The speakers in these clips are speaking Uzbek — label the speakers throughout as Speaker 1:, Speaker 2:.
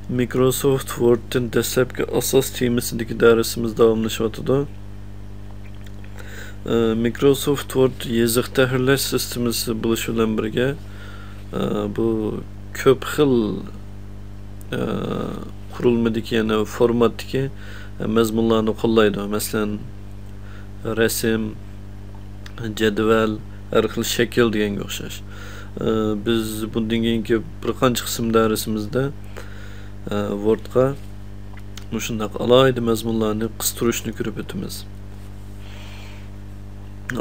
Speaker 1: Microsoft Word'in dastlabki asos temasidagi darsimiz davomlashyapti. Microsoft Word yozuq tahrirlash sistemasi bo'lishi bilan birga bu ko'p xil qurilmadagi, ya'ni formatdagi mazmunlarni qo'llaydi. Masalan, rasm, jadval, har xil shakl deganga o'xshash. Biz bundan keyingi bir qancha qism darsimizda Word'ga shunday alayda mazmunlarni qistirishni ko'rib o'tamiz.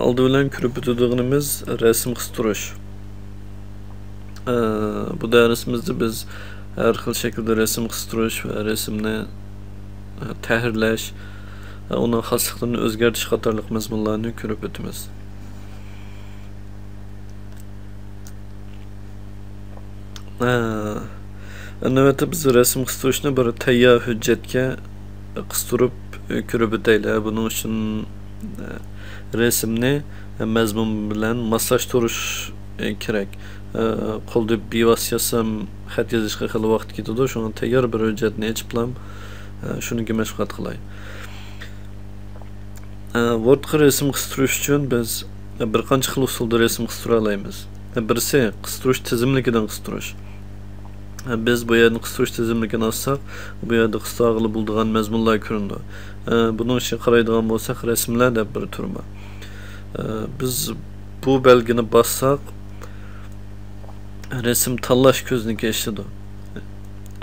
Speaker 1: Oldi bilan ko'rib o'tadiganimiz rasm qistirish. Bu darsimizda biz har xil shaklda rasm qistirish va rasmni tahrirlash, uning xosliqlarini o'zgartirish qatorliq mazmunlarni ko'rib o'tamiz. Navbatda biz rasm qistirishni bir tayyor hujjatga qistirib ko'rib o'taylik. Buning uchun rasmni mazmun bilan moslashtirish kerak. Qo'lda bevosita yozsam xat yozishga hali vaqt ketadi. Shuni tayyor bir hujjatni ochib shuniga mashg'ulot qilay. Word'ga rasm qistirish uchun biz bir qancha xil usulda rasm qistira olamiz. Birisi qistirish tizimligidan qistirish. Biz bu yerni qistirish tizimligini olsak, bu yerda qistirg'ili bo'ladigan mazmunlar ko'rindi. Buning uchun qaraydigan bo'lsak, rasmlar deb bir tur bor. Biz bu belgini bossak, rasm tanlash ko'zniga ishladi.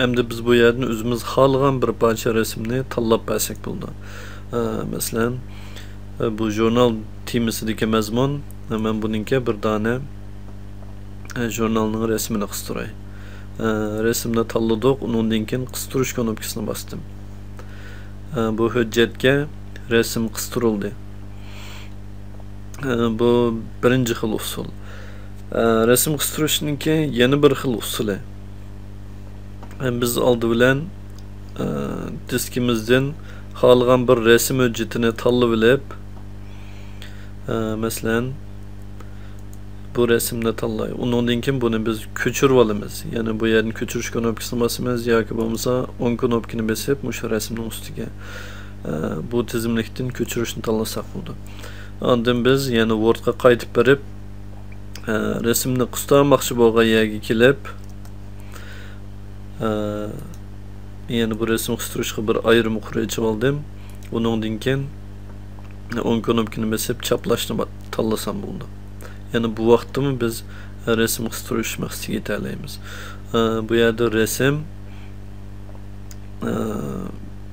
Speaker 1: Endi biz bu yerdan o'zimiz xohlagan bir parcha rasmni tanlab bersak bo'ldi. Masalan, bu jurnal temasidagi mazmun, men buningga bir dona jurnalning rasmini qistiray. Resimni tanladik, undan keyin qistirish knopkasini bosdim. Bu hujjatga rasm qistirildi. Bu birinchi xil usul. Rasm qistirishninki yana bir xil usuli. Biz oldi bilan diskimizdan xohlagan bir rasm hujjatini tanlab olib, masalan, bu rasmni tanlay. Undan keyin buni biz ko'chirib olamiz. Ya'ni bu yerni ko'chirish knopkasini bosamiz yoki bo'lmasa o'ng knopkani bosib, o'sha rasmning ustiga bu tizimlikdan ko'chirishni tanlasak bo'ldi. Ondan biz yana Word'ga qaytib berib, rasmni qistirmoqchi bo'lgan yerga kelib, yana bu rasm qistirishga bir ayrim quruvchi oldim. Undan keyin o'ng knopkani bosib chaplashni tanlasam bo'ldi. Yani bu vaqtda biz rasm qistirish maqsadiga yeta olamiz. Bu yerda rasm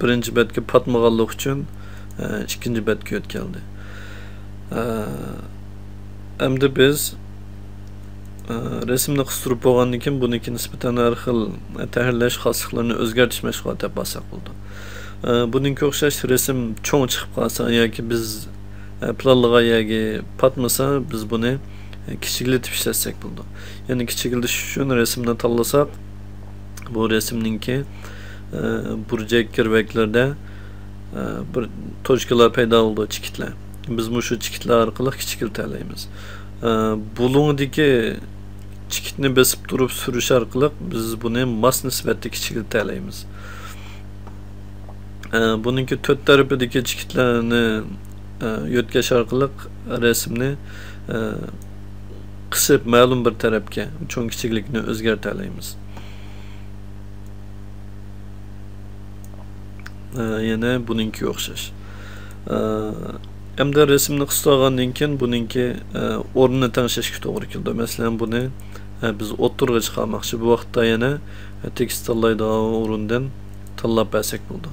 Speaker 1: birinchi betga patmaganlik uchun ikkinchi betga o'tkaldi. Endi biz rasmni qistirib bo'lgandan keyin buniki nisbatan har xil tahrirlash xosliqlarini o'zgartirish mashg'uloti bosaq bo'ldi. Buningga o'xshash rasm cho'ng chiqib qolsa yoki biz planlagan yerga patmasa, biz buni kichiklatib ishlatsak bo'ldi. Ya'ni kichiklatish uchun rasmni tanlasak, bu rasmninki burjak kirvaklarda bir tochkalar paydo bo'ldi, chikitlar. Biz bu shu chikitlar orqali kichiklata olamiz. Bulungdagi chikitni bosib turib surish orqali biz buni mos nisbatda kichiklata olamiz. Buningki to'rt tarafidagi chikitlarni yo'tkash orqali rasmni qisib ma'lum bir tarafga cho'ng kichiklikni o'zgartira olamiz. Yana buningga o'xshash. Endi rasmni qistirgandan keyin buningki o'rnini tanlashga to'g'ri keldi. Masalan, buni biz o'ttirg'i chiqarmoqchi. Bu vaqtda yana tekst tanlaydigan o'rindan tanlab bersak bo'ldi.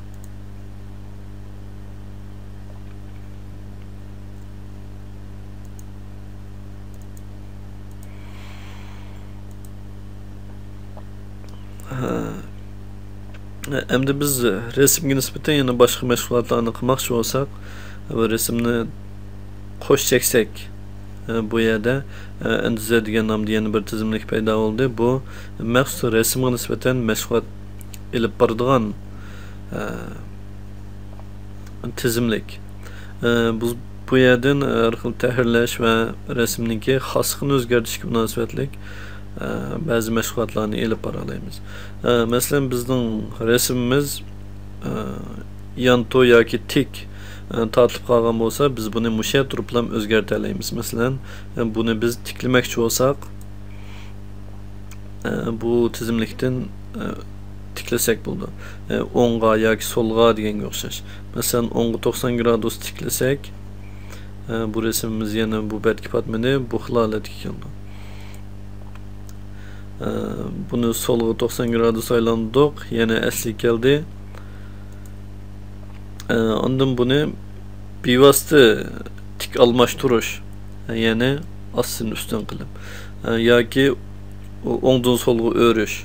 Speaker 1: Endi biz rasmga nisbatan yana boshqa mashg'ulotlarni qilmoqchi bo'lsak, bu rasmni qo'sh cheksak, bu yerda indiza degan nomda yana bir tizimlik paydo bo'ldi. Bu maxsus rasmga nisbatan mashg'ulot ilib boradigan tizimlik. Bu yerdan har xil tahrirlash va rasmniki xosligini o'zgartirishga munosabatlik ba'zi mashg'ulotlarni elib boralaymiz. Masalan, bizning resimimiz yanto yoki tik tortilib qolgan bo'lsa, biz buni musha turib ham o'zgartira olamiz. Masalan, buni biz tiklamoqchi bo'lsak, bu tizimlikdan tiklasak bo'ldi. O'ngga yoki solga deganga o'xshash. Masalan, o'ngga 90 gradus tiklasak, bu resimimiz yana bu betki patmini bu xil holatga keldi. Bunu solga 90 gradus aylandirdik, yana asli keldi. Ondan bunu bevosita tik almashtirish, ya'ni ostini ustun qilib yoki o'ngdan solga o'rish,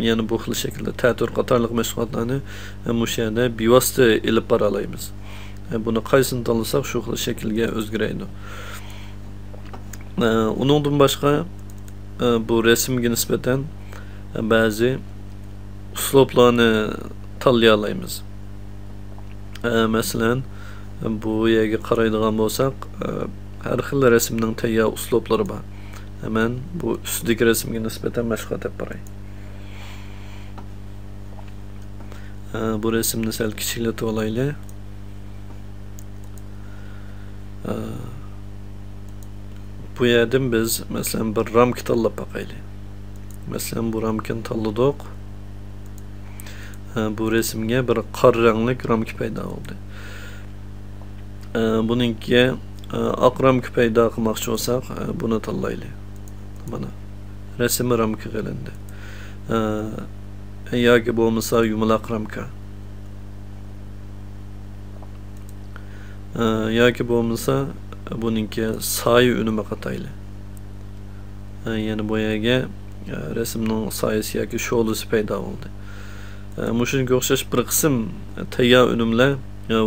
Speaker 1: yani bu xil shaklda ta'tir qatorliq mashg'ulotlarni bu yerda bevosita ilib bora olamiz. Buni qaysini tanlasak shu xil shaklga o'zgaradi. Uningdan boshqa bu resimga nisbatan ba'zi uslublarni tanlay olamiz. Masalan, bu yerga qaraydigan bo'lsak, har xil rasmning tayyor uslublari bor. Hemen bu ustidagi rasmga nisbatan mashg'ulot olib boray. Bu resimni sal kichiklatib olaylik. Bu yerdan biz masalan bir ramka tanlab bakaylik. Masalan, bu ramkani tanladik. Bu resimga bir qora rangli ramka paydo bo'ldi. Buningga oq ramka paydo qilmoqchi bo'lsak, buni tanlaylik. Mana rasm ramka qilindi. Yoki bo'lmasa yumaloq ramka. Yoki bo'lmasa buningga soya unumi qatayli. Yani bu yerga resimning soyasi yoki sho'lisi paydo bo'ldi. Mushunga o'xshash bir qism tayyor unumlar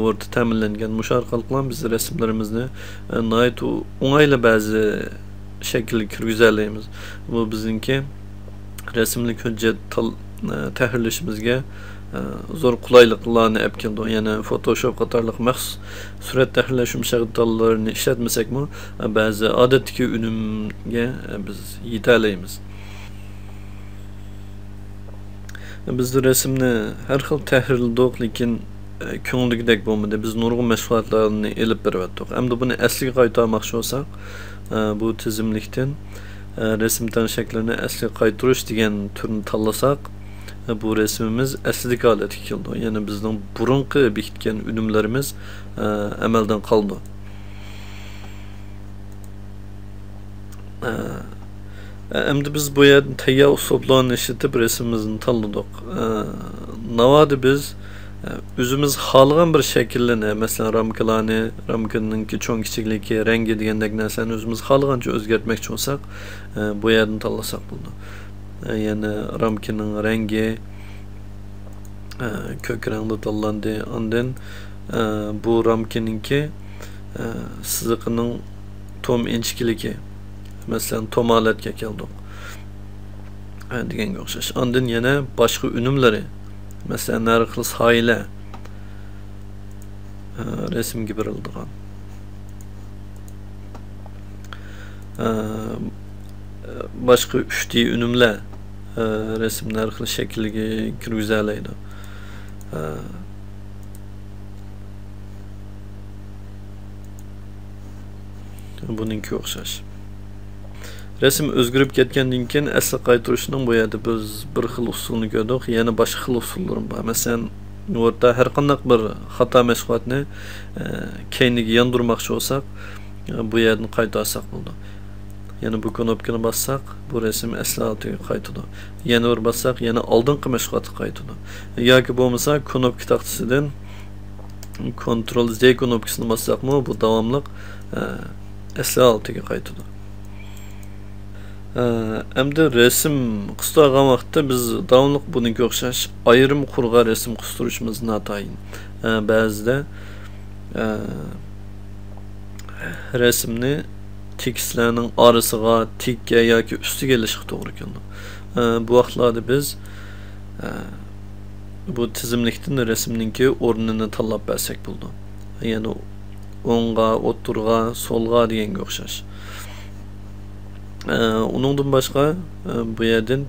Speaker 1: o'rta ta'minlangan. Mush orqali biz rasmlarimizni nihoyat o'ng'ayli ba'zi shaklga kirgiza olamiz. Bu bizningki rasmlik hujjat tahrirlashimizga zo'r qulayliklarni olib keldi. Ya'ni Photoshop qatorliq maxsus surat tahrirlash imkoniyatlarini ishlatmasakmi, ba'zi odatdagi unumga biz yeta olamiz. Biz resimni har xil tahrirladik, lekin ko'ngildagidek bo'lmadi. Biz nurg'un mashg'ulotlarni elib berdik. Endi buni asliga qaytarmoqchi bo'lsak, bu tizimlikdan resim shaklini asliga qaytarish degan turni tanlasak, bu resmimiz aslidagi holatga keldi. Ya'ni bizning burunqi bekitgan unumlarimiz amaldan qoldi. Endi biz bu yerdan tayyor uslublarni ishlatib resimimizni tanladik. Navodi biz o'zimiz xohlagan bir shaklni, masalan ramkalarni, ramkaningki cho'ng kichikligi, rangi degandek narsalarni o'zimiz xohlagancha o'zgartmoqchi bo'lsak, bu yerdan tanlasak bo'ldi. Yani ramkaning rangi ko'k rangda tanlandi. Ondan bu ramkaningki siziqining tom inchikiligi, masalan tom holatga keldik. Deganga o'xshash. Ondan yana boshqa unumlari, masalan har xil soylar resimga berildigan. Başka üçti unumlar resimler xil shaklga kirgiza oladi. Buningga o'xshash. Resim o'zgarib ketgandan keyin asli qaytarishning bu yerda biz bir xil usulni ko'rdik, yana boshqa xil usullar bor. Masalan, o'rta har qanday bir xato mashg'ulotni keyniga yondirmoqchi bo'lsak, bu yerdan qaytarsak bo'ldi. Yani bu knopkani bassak, bu resim asli holatiga qaytadi. Yana bir bassak, yana oldingi mashg'ulotga qaytadi. Yoki bo'lmasa knopka taxtasidan Ctrl Z knopkasini bassakmi, bu davomli asli holatiga qaytadi. Endi resim qistirgan vaqtda biz davomli bunga o'xshash ayrim qurg'a resim qistirishimiz notayin. Ba'zida resimni tekstlarning orasiga, tikka yoki ustiga ilishga to'g'ri keldi. Bu vaqtlarda biz bu tizimlikdan resimningki o'rnini tanlab bersak bo'ldi. Ya'ni o'ngga, o'ttirga, solga deganga o'xshash. Uningdan boshqa bu yerdan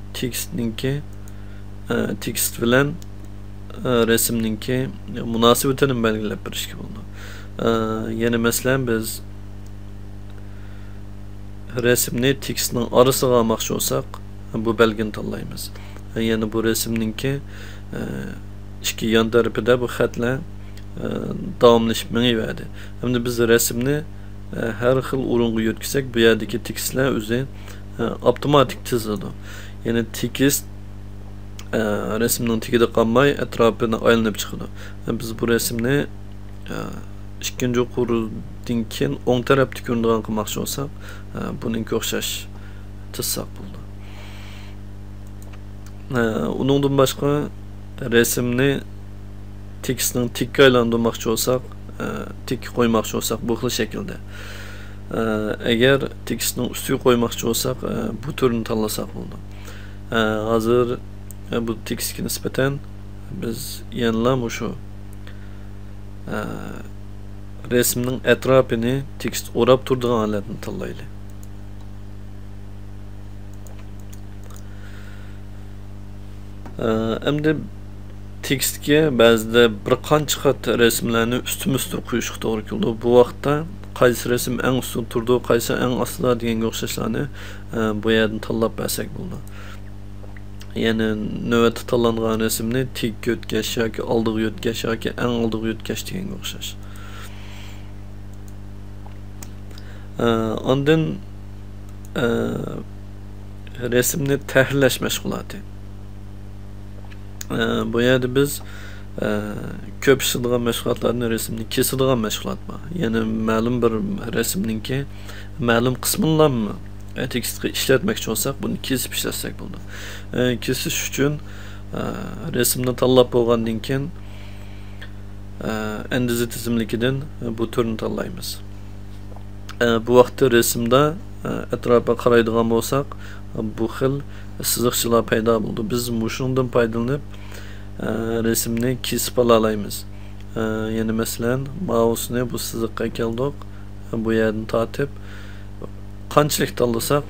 Speaker 1: tekst bilan resimninki munosabatini belgilab berishga bo'ldi. Yana masalan biz resimni tekstning orasiga olmoqchi bo'lsak, bu belgini tanlaymiz. Yana bu resimninki ikki yon tarafida bu xatlar davomlashib mengayverdi. Hamda biz resimni her xil o'ringa yetkazsak, bu yerdagi tekstlar o'zi avtomatik chiziladi. Ya'ni tekst resimning tagida qolmay atrofini aylanib chiqadi. Biz bu resimni ikkinchi o'quvdan keyin o'ng tarafda ko'rinadigan qilmoqchi bo'lsak, buning o'xshash chizsak bo'ldi. Uningdan boshqa resimni tekstning tikka aylantirmoqchi bo'lsak, tik qo'ymoqchi bo'lsak, bu xil shaklda. Agar tekstning ustiga qo'ymoqchi bo'lsak, bu turni tanlasak bo'ldi. Hozir bu tekstga nisbatan biz yanlam shu resimning atrofini tekst o'rab turadigan holatni tanlaylik. Endi tekstga ba'zida bir qancha xat rasmlarni ustma-ust qo'yishga to'g'ri keldi. Bu vaqtda qaysi rasm eng ustun turdi, qaysi eng ostida deganga o'xshashlarni bu yerdan tanlab bersak bo'ldi. Ya'ni navbatda tanlangan rasmni tik yo'tkash yoki oldiga yo'tkash yoki eng oldiga yo'tkash deganga o'xshash. Ondan resimni tahrirlash mashg'uloti. Bu yerda biz ko'p ishlaydigan mashg'ulotlarni resimni kesadigan mashg'ulot bor. Ya'ni ma'lum bir resimninki ma'lum qisminlarni tekstga ishlatmoqchi bo'lsak, buni kesib ishlatsak bo'ladi. Kesish uchun resimni tanlab bo'lgandan keyin andizi tizimligidan bu turni tanlaymiz. Bu vaqtda resimda atrofiga qaraydigan bo'lsak, bu xil siziqchalar paydo bo'ldi. Biz shundan foydalanib resimni kesib olaymiz. Ya'ni masalan, mouseni bu siziqqa keldik, bu yerdan tortib qanchalik tanlasak,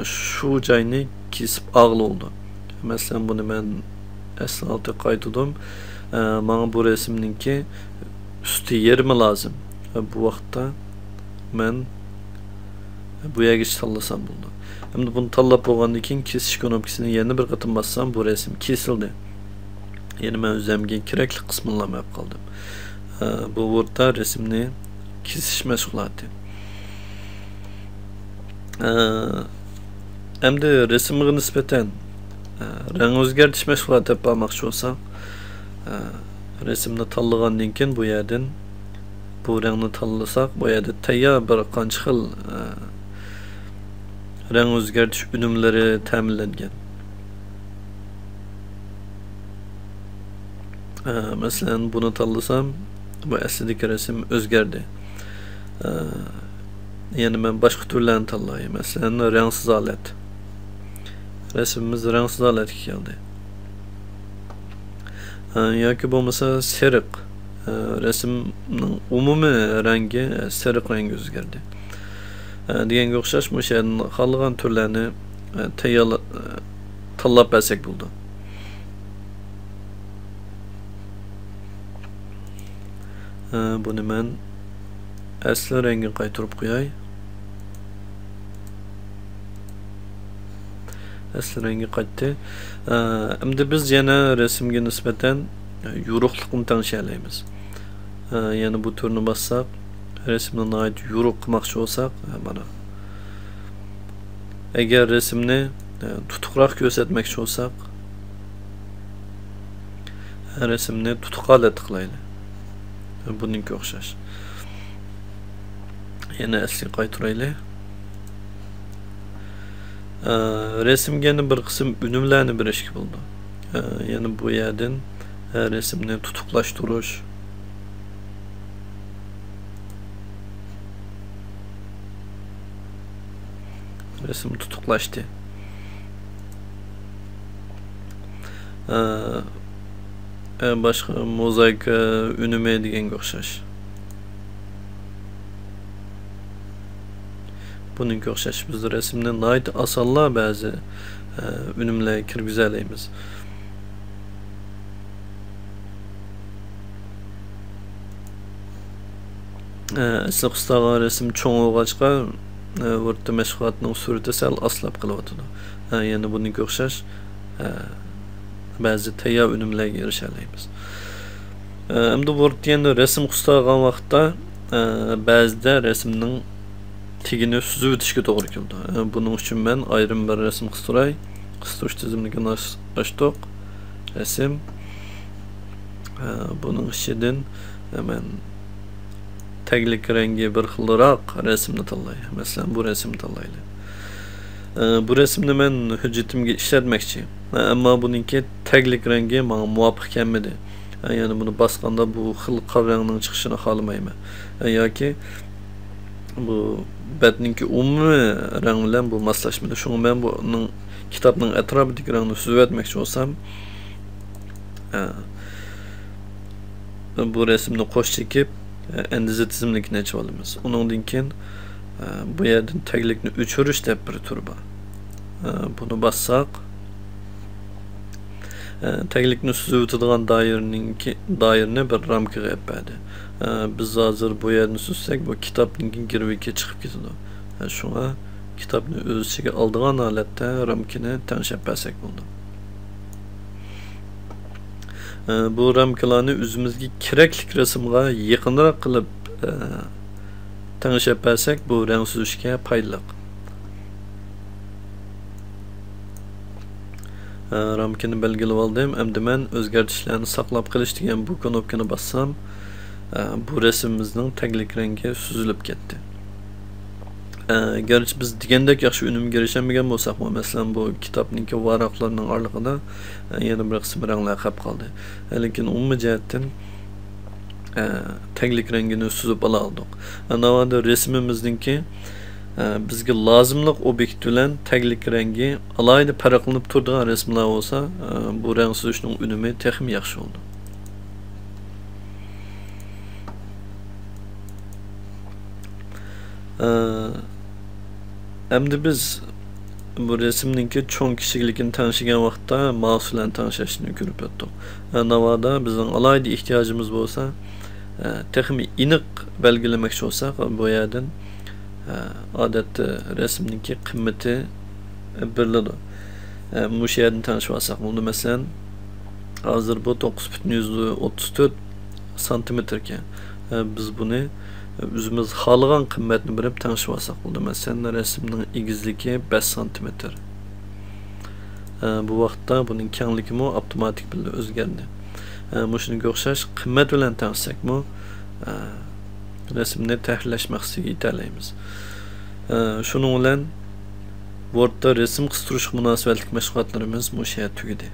Speaker 1: shu joyni kesib oldi. Masalan, buni men asli qaytadim. Menga bu resimninki usti yermi lozim. Bu vaqtda men bu yerga tanlasam bo'ldi. Endi buni tanlab bo'lgandan keyin kesish knopkasini yana bir qatim bassam, bu resim kesildi. Ya'ni men o'zimga kerakli qismini olib qoldim. Bu o'rta resimni kesish mashg'uloti. Endi resimga nisbatan rang o'zgartirish mashg'uloti yapmoqchi bo'lsak, resimni tanlagandan keyin bu yerdan bu rangni tanlasak, bu yerda tayyor bir qancha xil rang o'zgartirish unumlari ta'minlangan. Masalan, buni tanlasam, bu aslidagi resim o'zgardi. Ya'ni men boshqa turlarni tanlayman. Masalan, rangsiz holat. Resimimiz rangsiz holatga keldi. Yoki bo'lmasa sariq. Resimning umumiy rangi sariq rangga o'zgardi. Deganga o'xshash bu yerdan xohlagan turlarni tanlab bersak bo'ldi. Buni men asli rangini qaytarib qo'yay. Asli rangi qaytdi. Endi biz yana resimga nisbatan yo'riqlikni tanishlaymiz. Yana bu turni bassak, resimni nihoyat yo'riq qilmoqchi bo'lsak, mana. Agar resimni tutuqroq ko'rsatmoqchi bo'lsak, resimni tutuq holatda qilaylik. Buningga o'xshash. Yana asli qaytaraylik. Resimga bir qism unumlarni berishga bo'ldi. Ya'ni bu yerdan resimni tutuqlashtirish, resim tutuqlashdi. Boshqa mozaika unumi deganga o'xshash. Bu bununki o'xshash biz rasmni nihoyat osonla ba'zi unumlar kirgiza olamiz. Asli qistalgan rasm cho'ng bo'lg'achqa o'rta mashg'ulotning surati sal oslab qilyotidi. Yana buningki o'xshash ba'zi tayyor unumlarga erisha olamiz. Endi o'rtaganda rasm qistalgan vaqtda ba'zida rasmning tigini suzib o'tishga to'g'ri keldi. Buning uchun men ayrim bir rasm qistirish tizimligini ochdik. Rasm buning ichidan hemen taglik rengi bir xilroq rasmni tanlayman. Masalan, bu rasmni tanlayman. Bu rasmni men hujjatimga ishlatmoqchi. Ammo buningki taglik rengi menga muvofiq kelmadi. Yani bunu basqanda bu xil qavrangning chiqishini xohlamayman. Yoki bu betninki umumiy rang bilan bu moslashmaydi. Shunga men buning kitobning atrofidagi rangni suzib o'tmoqchi bo'lsam, bu rasmni qo'sh chekib endiza tizimlikni ochib olamiz. Undan keyin bu yerdan taglikni o'chirish deb bir tur bor. Bunu bassak taglikni suzib o'tadigan doirani bir ramkaga yapadi. Biz hozir bu yerni suzsak bu kitobning girviga chiqib ketadi. Shunga kitobni o'z ichiga oladigan holatda ramkani tanishib bersak bo'ldi. Bu ramkalarni o'zimizga kerakli rasmga yaqinroq qilib tanishib bersak bu rang suzishga foydali. Ramkani belgilab oldim. Endi men o'zgartishlarni saqlab qilish degan bu knopkani bassam, bu rasmimizning taglik rangi suzilib ketdi. Gerçi biz degandek yaxshi unumga erishamagan bo'lsak, masalan bu kitobning varaqlarining orlig'ida yana bir qism ranglar qolib qoldi. Lekin umumiy jihatdan taglik rangini suzib ola oldik. Navada rasmimizningki bizga lozimliq obyekt bilan taglik rangi alayda farqlanib turadigan rasmlar bo'lsa, bu rang suzishning unumi texim yaxshi bo'ldi. Endi biz bu rasmninki cho'ng kichikligini tanishgan vaqtda mouse bilan tanishishni ko'rib o'tdik. Navada bizning alayda ehtiyojimiz bo'lsa, texim aniq belgilamoqchi bo'lsak, bu yerdan odatda rasmninki qiymati beriladi. Mush yerdan tanishib olsak, bunda masalan hozir bu 9.34 cm ekan. Biz buni o'zimiz xohlagan qimmatni berib tanishib olsak bo'ldi. Masalan, rasmning egizligi 5 cm. Bu vaqtda buning kengligi mo avtomatik bilan o'zgardi. Shunga o'xshash qimmat bilan tanishsakmi, rasmni tahlillash maqsadiga yetalaymiz. Shuning bilan Word'da resim qistirish munosabatlik mashg'ulotlarimiz bu yerda tugadi.